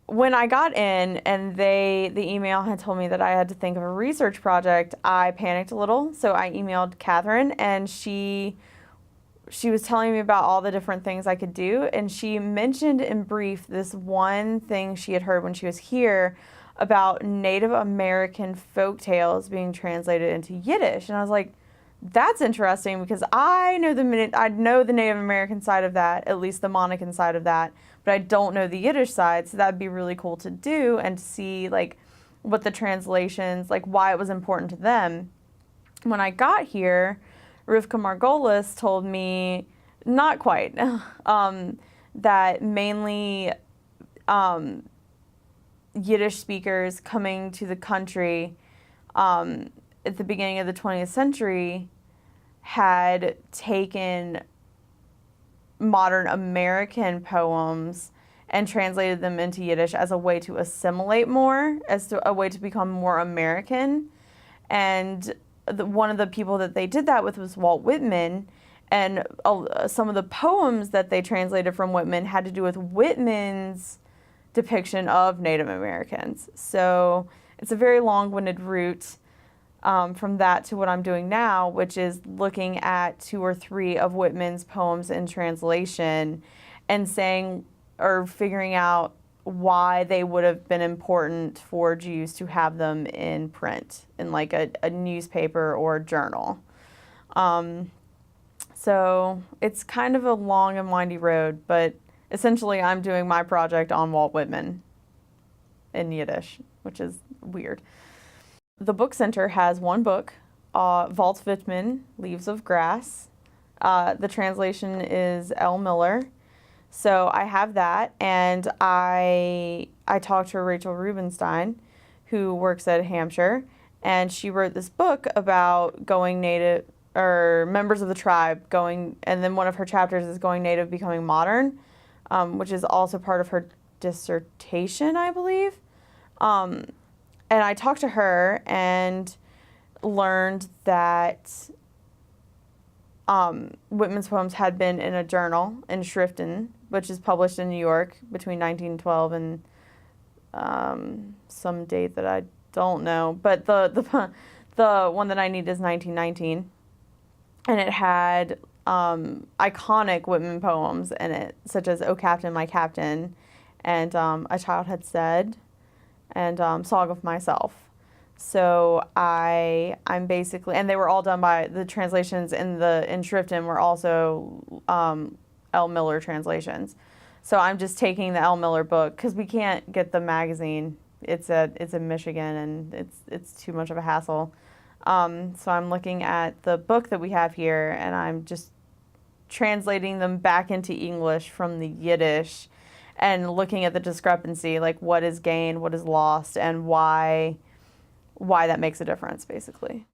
when I got in and the email had told me that I had to think of a research project, I panicked a little. So I emailed Catherine, and she was telling me about all the different things I could do, and she mentioned in brief this one thing she had heard when she was here about Native American folk tales being translated into Yiddish. And I was like, that's interesting, because I know the Native American side of that, at least the Monacan side of that, but I don't know the Yiddish side. So that'd be really cool to do and to see like what the translations, like why it was important to them. When I got here, Rivka Margolis told me, not quite, that mainly Yiddish speakers coming to the country at the beginning of the 20th century had taken modern American poems and translated them into Yiddish as a way to assimilate more, as to a way to become more American. And one of the people that they did that with was Walt Whitman, and some of the poems that they translated from Whitman had to do with Whitman's depiction of Native Americans. So it's a very long-winded route from that to what I'm doing now, which is looking at 2 or 3 of Whitman's poems in translation and saying, or figuring out why they would have been important for Jews to have them in print, in like a newspaper or a journal. So it's kind of a long and windy road, but essentially I'm doing my project on Walt Whitman in Yiddish, which is weird. The book center has one book, Walt Whitman, Leaves of Grass. The translation is L. Miller. So I have that, and I talked to Rachel Rubenstein, who works at Hampshire, and she wrote this book about going native, or members of the tribe going, and then one of her chapters is going native, becoming modern, which is also part of her dissertation, I believe. And I talked to her and learned that Whitman's poems had been in a journal in Schriften, which is published in New York between 1912 and some date that I don't know. But the one that I need is 1919, and it had iconic Whitman poems in it, such as "O Captain, My Captain," and "A Child Had Said," and "Song of Myself." So I'm basically, and they were all done by, the translations in Schriften were also L. Miller translations. So I'm just taking the L. Miller book, because we can't get the magazine. It's in Michigan, and it's too much of a hassle. So I'm looking at the book that we have here, and I'm just translating them back into English from the Yiddish and looking at the discrepancy, like what is gained, what is lost, and why that makes a difference, basically.